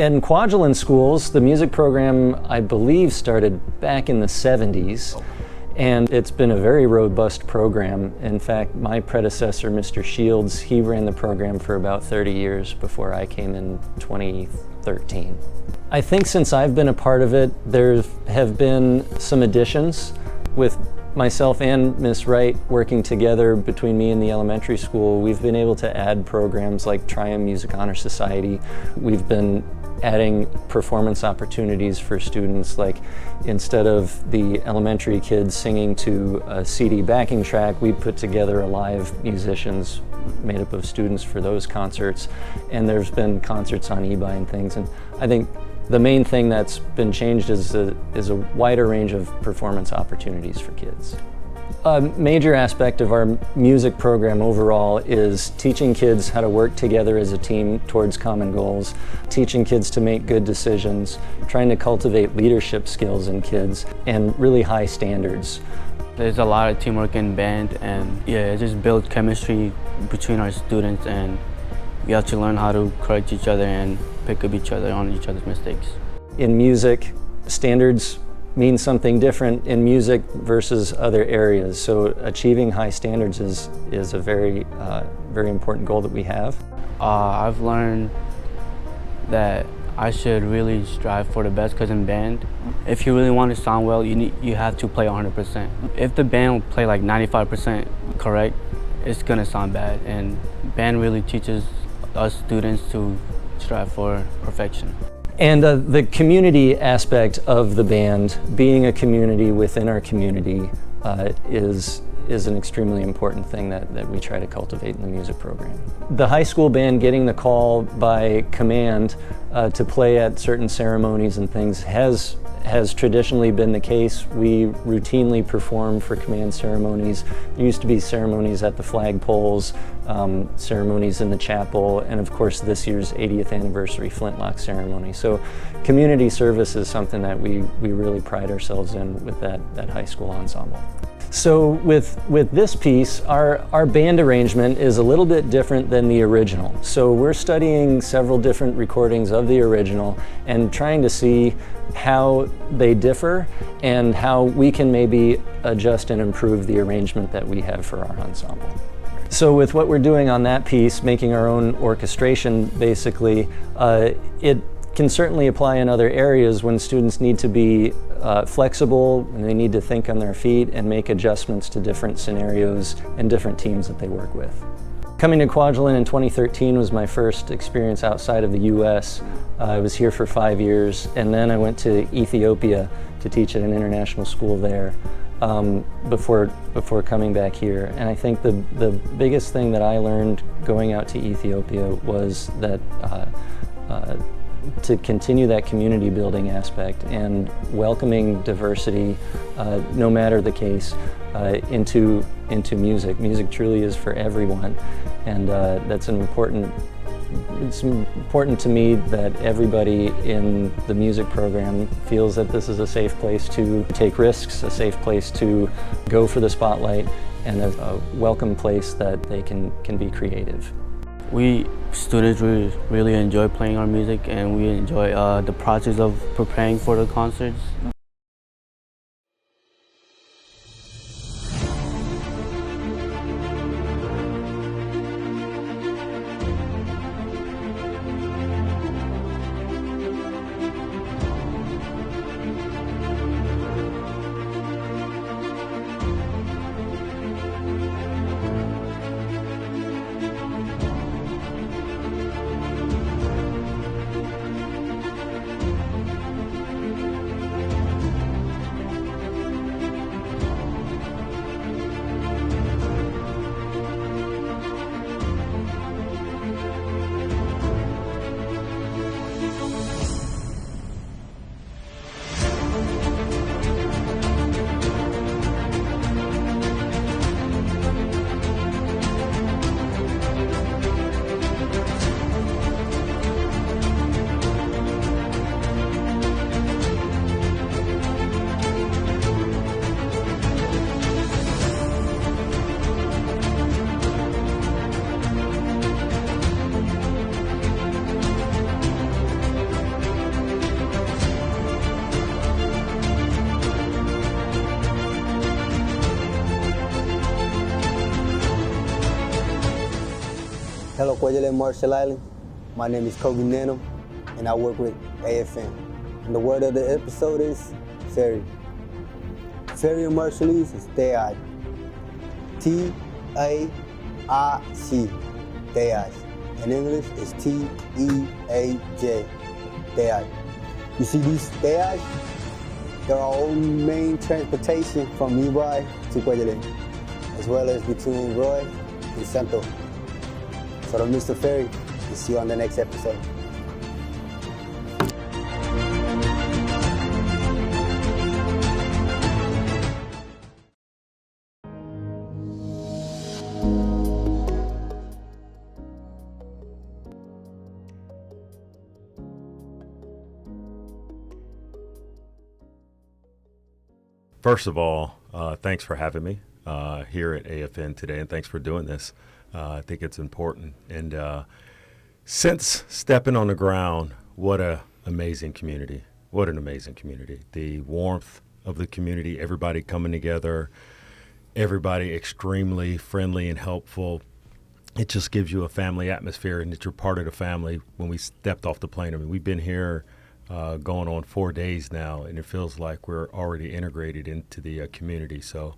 in Kwajalein schools, the music program, I believe, started back in the 70s. And it's been a very robust program. In fact, my predecessor, Mr. Shields, he ran the program for about 30 years before I came in 2013. I think since I've been a part of it, there have been some additions with myself and Miss Wright working together between me and the elementary school. We've been able to add programs like Triumph Music Honor Society. We've been adding performance opportunities for students, like instead of the elementary kids singing to a CD backing track, we put together a live musicians made up of students for those concerts. And there's been concerts on eBay and things. And I think the main thing that's been changed is a wider range of performance opportunities for kids. A major aspect of our music program overall is teaching kids how to work together as a team towards common goals, teaching kids to make good decisions, trying to cultivate leadership skills in kids, and really high standards. There's a lot of teamwork in band, and it just builds chemistry between our students, and we have to learn how to correct each other and pick up each other on each other's mistakes. In music, standards mean something different in music versus other areas. So achieving high standards is a very important goal that we have. I've learned that I should really strive for the best, because in band, if you really want to sound well, you have to play 100%. If the band will play like 95% correct, it's gonna sound bad. And band really teaches us students to strive for perfection. And the community aspect of the band, being a community within our community, is an extremely important thing that we try to cultivate in the music program. The high school band getting the call by command to play at certain ceremonies and things has traditionally been the case. We routinely perform for command ceremonies. There used to be ceremonies at the flagpoles, ceremonies in the chapel, and of course this year's 80th anniversary Flintlock ceremony. So community service is something that we really pride ourselves in with that high school ensemble. So with this piece, our band arrangement is a little bit different than the original. So we're studying several different recordings of the original and trying to see how they differ and how we can maybe adjust and improve the arrangement that we have for our ensemble. So with what we're doing on that piece, making our own orchestration basically, it can certainly apply in other areas when students need to be flexible, and they need to think on their feet and make adjustments to different scenarios and different teams that they work with. Coming to Kwajalein in 2013 was my first experience outside of the US. I was here for 5 years, and then I went to Ethiopia to teach at an international school there before coming back here. And I think the biggest thing that I learned going out to Ethiopia was that to continue that community building aspect and welcoming diversity, no matter the case, into music. Music truly is for everyone, and that's it's important to me that everybody in the music program feels that this is a safe place to take risks, a safe place to go for the spotlight, and a welcome place that they can be creative. We students really enjoy playing our music, and we enjoy the process of preparing for the concerts. Hello, Kwaj Marshall Island. My name is Kobe Nenham, and I work with AFN. And the word of the episode is ferry. Ferry in Marshallese is Teaj. T-A-I-C. Teaj. In English, it's T-E-A-J. Teaj. You see these Teaj? They're our own main transportation from Eby to Kwaj, as well as between Roy and Santo. So don't miss the ferry. We'll see you on the next episode. First of all, thanks for having me here at AFN today, and thanks for doing this. I think it's important. And since stepping on the ground, what an amazing community. What an amazing community. The warmth of the community, everybody coming together, everybody extremely friendly and helpful. It just gives you a family atmosphere and that you're part of the family when we stepped off the plane. I mean, we've been here going on 4 days now, and it feels like we're already integrated into the community. So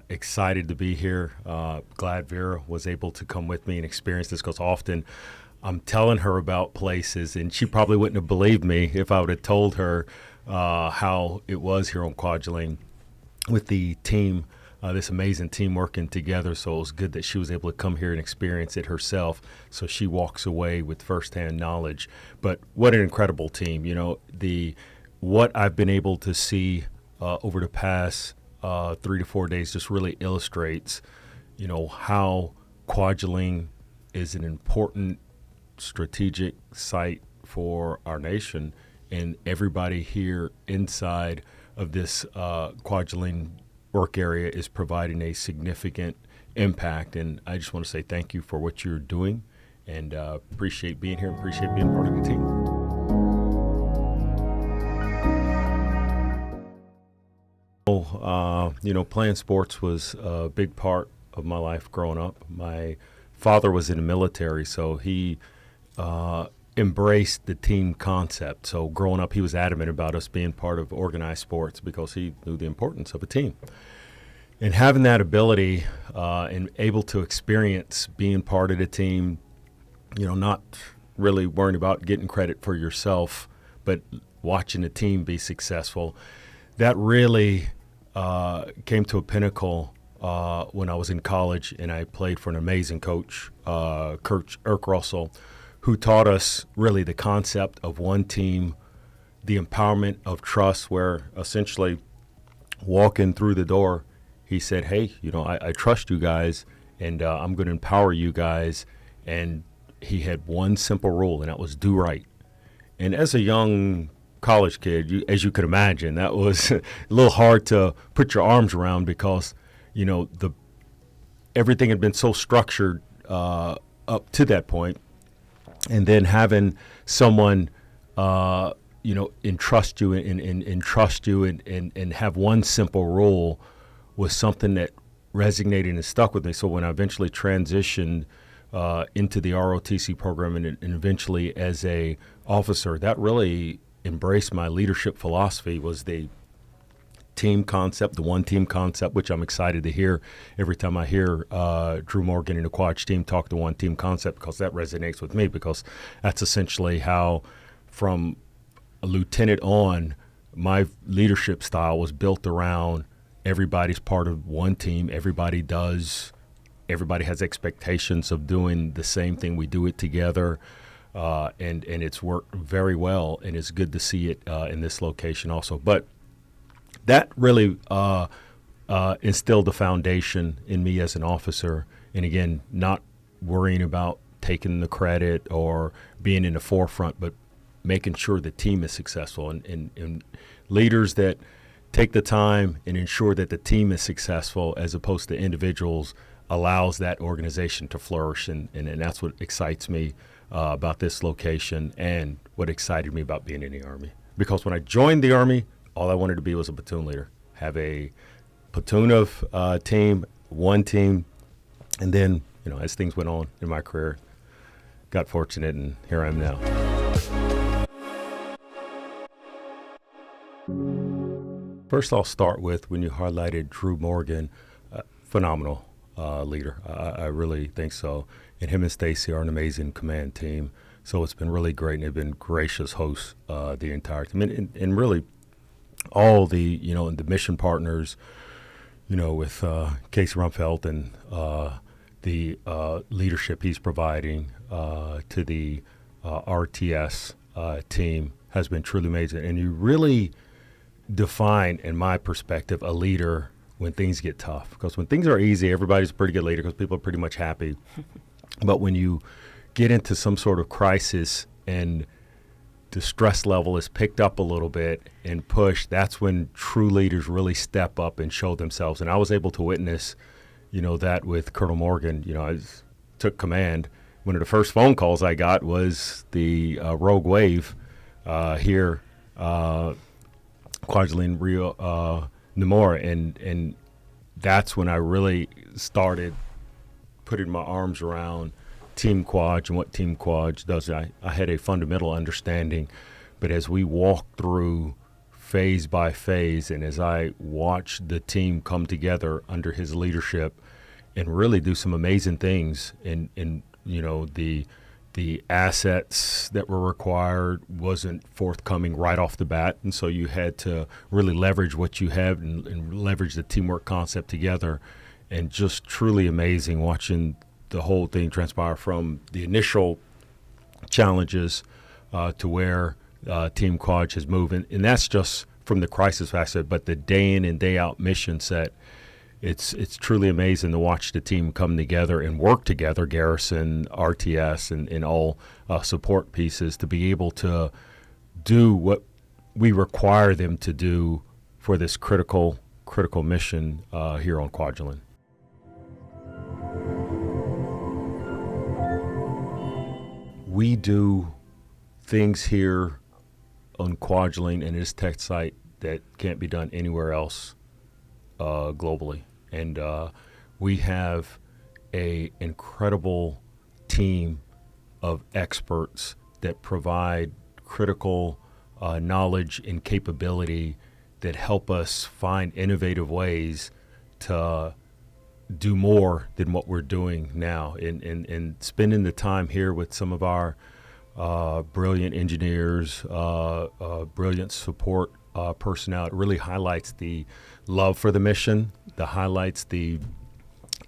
excited to be here. Glad Vera was able to come with me and experience this, because often I'm telling her about places, and she probably wouldn't have believed me if I would have told her how it was here on Kwaj with the team, this amazing team working together. So it was good that she was able to come here and experience it herself, so she walks away with firsthand knowledge. But what an incredible team. You know, what I've been able to see over the past 3 to 4 days just really illustrates, you know, how Kwaj is an important strategic site for our nation, and everybody here inside of this Kwaj work area is providing a significant impact. And I just want to say thank you for what you're doing, and appreciate being here, appreciate being part of the team. You know, playing sports was a big part of my life growing up. My father was in the military, so he embraced the team concept. So growing up, he was adamant about us being part of organized sports because he knew the importance of a team. And having that ability and able to experience being part of the team, you know, not really worrying about getting credit for yourself, but watching the team be successful, that really came to a pinnacle when I was in college, and I played for an amazing coach, Coach Irk Russell, who taught us really the concept of one team, the empowerment of trust, where essentially walking through the door, he said, hey, you know, I trust you guys, and I'm going to empower you guys. And he had one simple rule, and that was do right. And as a young college kid, as you could imagine, that was a little hard to put your arms around, because, you know, everything had been so structured up to that point. And then having someone, you know, entrust you and trust you and have one simple rule was something that resonated and stuck with me. So when I eventually transitioned into the ROTC program and eventually as a officer, that really embraced my leadership philosophy, was the team concept, the one team concept, which I'm excited to hear every time I hear Drew Morgan and the Kwaj team talk the one team concept, because that resonates with me, because that's essentially how, from a lieutenant on, my leadership style was built around everybody's part of one team. Everybody has expectations of doing the same thing. We do it together. And it's worked very well, and it's good to see it in this location also. But that really instilled the foundation in me as an officer, and again, not worrying about taking the credit or being in the forefront, but making sure the team is successful. And leaders that take the time and ensure that the team is successful as opposed to individuals allows that organization to flourish, and that's what excites me about this location, and what excited me about being in the Army. Because when I joined the Army, all I wanted to be was a platoon leader, have a platoon of team, one team, and then, you know, as things went on in my career, got fortunate, and here I am now. First, I'll start with when you highlighted Drew Morgan, phenomenal leader. I really think so. And him and Stacy are an amazing command team. So it's been really great, and they've been gracious hosts the entire time. And really all the, the mission partners, with Casey Rumpfelt and the leadership he's providing to the RTS team has been truly amazing. And you really define, in my perspective, a leader when things get tough. Because when things are easy, everybody's a pretty good leader because people are pretty much happy. But when you get into some sort of crisis and the stress level is picked up a little bit and pushed, that's when true leaders really step up and show themselves. And I was able to witness, that with Colonel Morgan. I took command. One of the first phone calls I got was the Rogue Wave here, Kwaj Rio Namora, and that's when I really started putting my arms around Team Kwaj and what Team Kwaj does. I had a fundamental understanding, but as we walked through phase by phase, and as I watched the team come together under his leadership and really do some amazing things in the assets that were required wasn't forthcoming right off the bat, and so you had to really leverage what you have and leverage the teamwork concept together. And just truly amazing watching the whole thing transpire from the initial challenges to where Team Kwaj has moved. And that's just from the crisis aspect, but the day in and day out mission set, it's truly amazing to watch the team come together and work together, Garrison, RTS, and all support pieces, to be able to do what we require them to do for this critical mission here on Kwajalein. We do things here on Kwajalein and this tech site that can't be done anywhere else globally. And we have an incredible team of experts that provide critical knowledge and capability that help us find innovative ways to do more than what we're doing now. And spending the time here with some of our brilliant engineers, brilliant support personnel, it really highlights the love for the mission, highlights the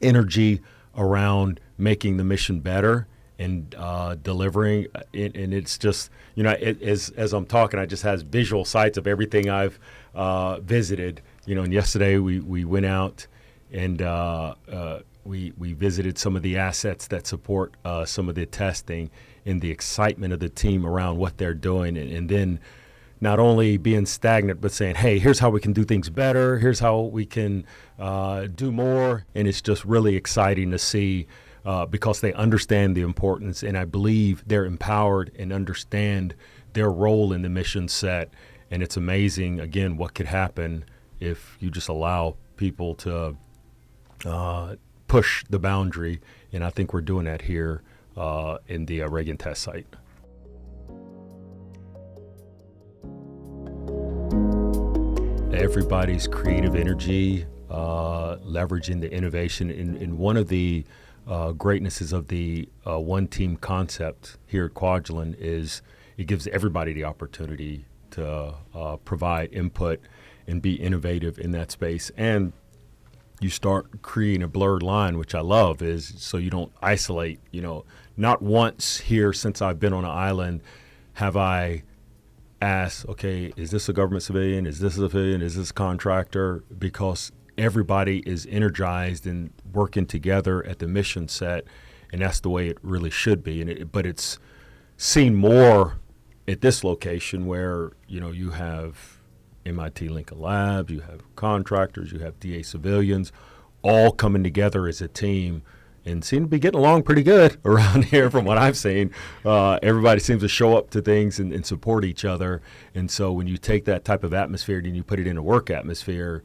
energy around making the mission better and delivering. And it's just, as I'm talking, I just has visual sights of everything I've visited. And yesterday we went out and we visited some of the assets that support some of the testing, and the excitement of the team around what they're doing, and then not only being stagnant, but saying, hey, here's how we can do things better, here's how we can do more. And it's just really exciting to see because they understand the importance, and I believe they're empowered and understand their role in the mission set. And it's amazing, again, what could happen if you just allow people to push the boundary. And I think we're doing that here in the Reagan test site. Everybody's creative energy, leveraging the innovation. And one of the greatnesses of the one team concept here at Kwajalein is it gives everybody the opportunity to provide input and be innovative in that space. And you start creating a blurred line, which I love, is so you don't isolate. Not once here since I've been on an island have I asked, okay, is this a government civilian? Is this a civilian? Is this a contractor? Because everybody is energized and working together at the mission set, and that's the way it really should be. But it's seen more at this location where, you have MIT Lincoln Labs, you have contractors, you have DA civilians, all coming together as a team and seem to be getting along pretty good around here from what I've seen. Everybody seems to show up to things and support each other. And so when you take that type of atmosphere and you put it in a work atmosphere,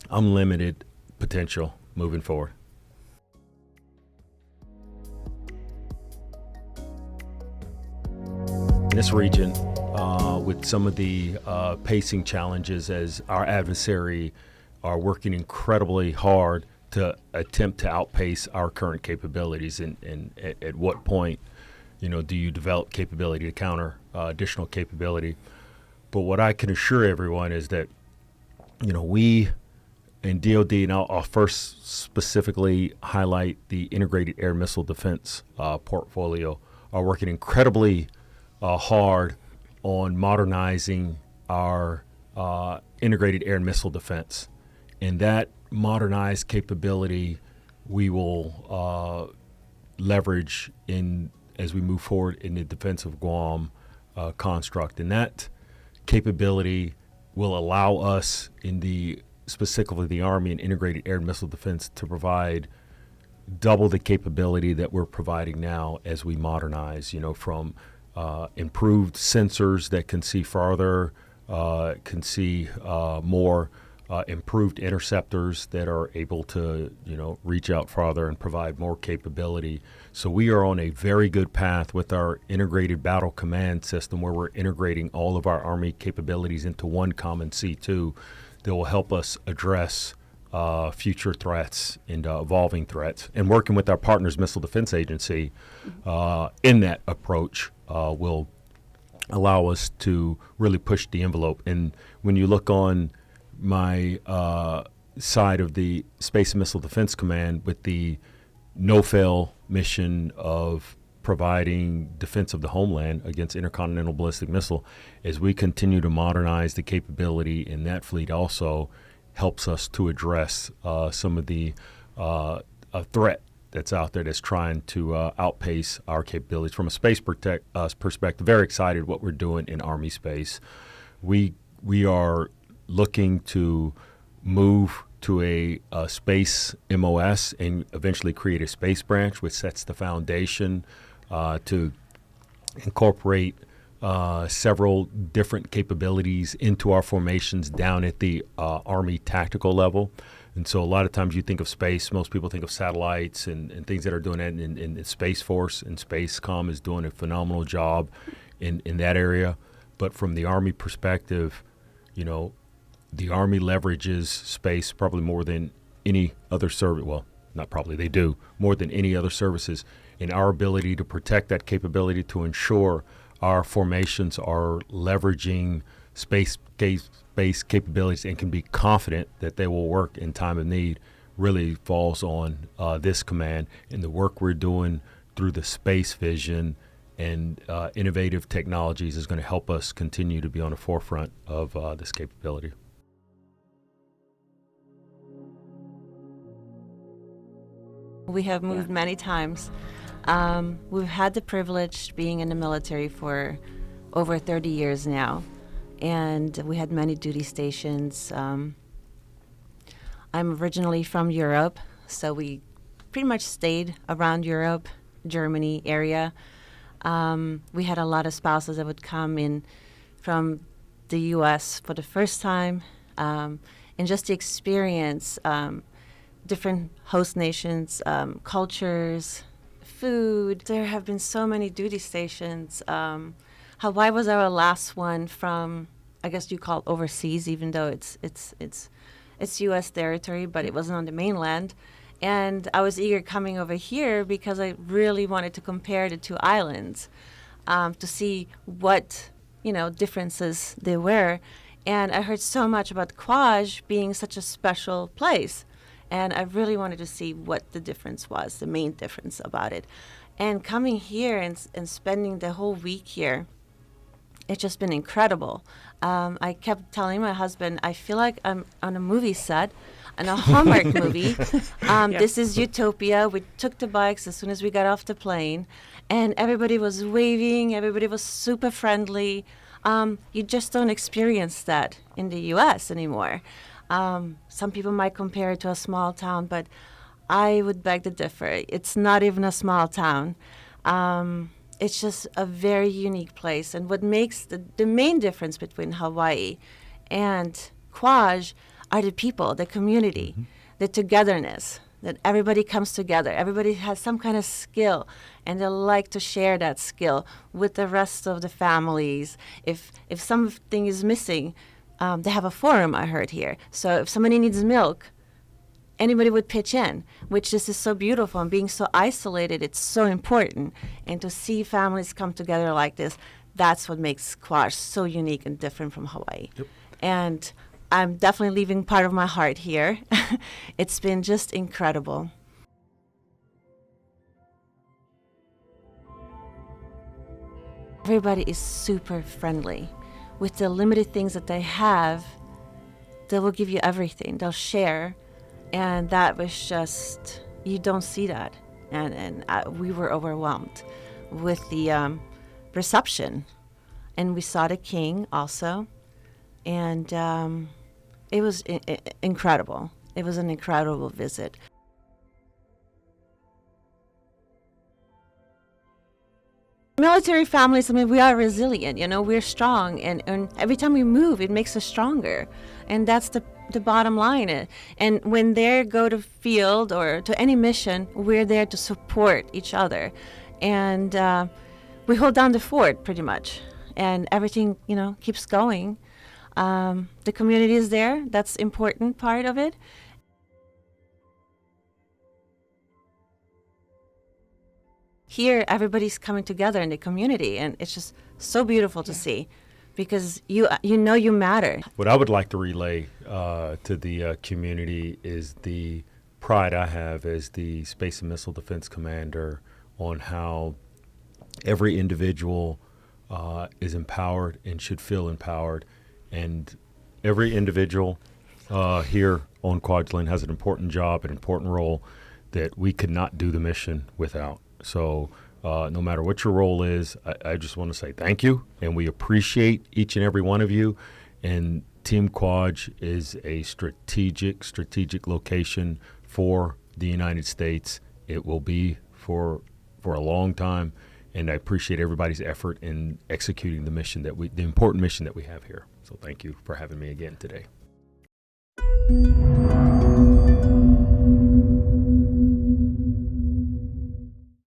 unlimited potential moving forward. this region with some of the pacing challenges as our adversary are working incredibly hard to attempt to outpace our current capabilities. And at what point, do you develop capability to counter additional capability? But what I can assure everyone is that, we in DoD, and I'll first specifically highlight the integrated air missile defense portfolio, are working incredibly hard on modernizing our integrated air and missile defense. And that modernized capability we will leverage as we move forward in the defense of Guam construct. And that capability will allow us specifically the Army and integrated air and missile defense to provide double the capability that we're providing now as we modernize, from improved sensors that can see farther, can see more, improved interceptors that are able to, reach out farther and provide more capability. So we are on a very good path with our integrated battle command system, where we're integrating all of our Army capabilities into one common C2 that will help us address future threats and evolving threats. And working with our partners, Missile Defense Agency, in that approach will allow us to really push the envelope. And when you look on my side of the Space and Missile Defense Command with the no-fail mission of providing defense of the homeland against intercontinental ballistic missile, as we continue to modernize the capability in that fleet, also helps us to address some of the threat that's out there that's trying to outpace our capabilities. From a space perspective, very excited what we're doing in Army space. We are looking to move to a space MOS and eventually create a space branch, which sets the foundation to incorporate several different capabilities into our formations down at the Army tactical level. And so a lot of times you think of space, most people think of satellites and things that are doing that in Space Force, and Spacecom is doing a phenomenal job in that area. But from the Army perspective, the Army leverages space probably more than any other service. Well, not probably, they do, more than any other services. In our ability to protect that capability, to ensure our formations are leveraging space capabilities and can be confident that they will work in time of need, really falls on this command. And the work we're doing through the space vision and innovative technologies is going to help us continue to be on the forefront of this capability. We have moved many times. We've had the privilege being in the military for over 30 years now, and we had many duty stations. I'm originally from Europe, so we pretty much stayed around Europe, Germany area. We had a lot of spouses that would come in from the U.S. for the first time, and just the experience, different host nations, cultures, food. There have been so many duty stations. Hawaii was our last one from, I guess you call it overseas, even though it's U.S. territory, but it wasn't on the mainland. And I was eager coming over here because I really wanted to compare the two islands, to see what differences there were. And I heard so much about Kwaj being such a special place. And I really wanted to see what the difference was, the main difference about it. And coming here and spending the whole week here, it's just been incredible. I kept telling my husband, I feel like I'm on a movie set, on a Hallmark movie. This is utopia. We took the bikes as soon as we got off the plane, and everybody was waving. Everybody was super friendly. You just don't experience that in the U.S. anymore. Some people might compare it to a small town, but I would beg to differ. It's not even a small town. It's just a very unique place. And what makes the main difference between Hawaii and Kwaj are the people, the community, the togetherness, that everybody comes together. Everybody has some kind of skill, and they like to share that skill with the rest of the families. If something is missing, they have a forum, I heard here. So if somebody needs milk, anybody would pitch in, which this is so beautiful. And being so isolated, it's so important. And to see families come together like this, that's what makes Kwaj so unique and different from Hawaii. Yep. And I'm definitely leaving part of my heart here. It's been just incredible. Everybody is super friendly. With the limited things that they have, they will give you everything. They'll share. And that was just, you don't see that. And we were overwhelmed with the reception. And we saw the king also. And it was incredible. It was an incredible visit. Military families, I mean, we are resilient, you know, we're strong. And every time we move, it makes us stronger. And that's the bottom line. And when they go to field or to any mission, we're there to support each other. And we hold down the fort pretty much. And everything, you know, keeps going. The community is there. That's the important part of it. Here, everybody's coming together in the community, and it's just so beautiful to see, because you know you matter. What I would like to relay to the community is the pride I have as the Space and Missile Defense Commander on how every individual is empowered and should feel empowered. And every individual here on Kwajalein has an important job, an important role that we could not do the mission without. So no matter what your role is, I just want to say thank you, and we appreciate each and every one of you. And Team Kwaj is a strategic location for the United States. It will be for a long time, and I appreciate everybody's effort in executing the mission the important mission that we have here. So thank you for having me again today.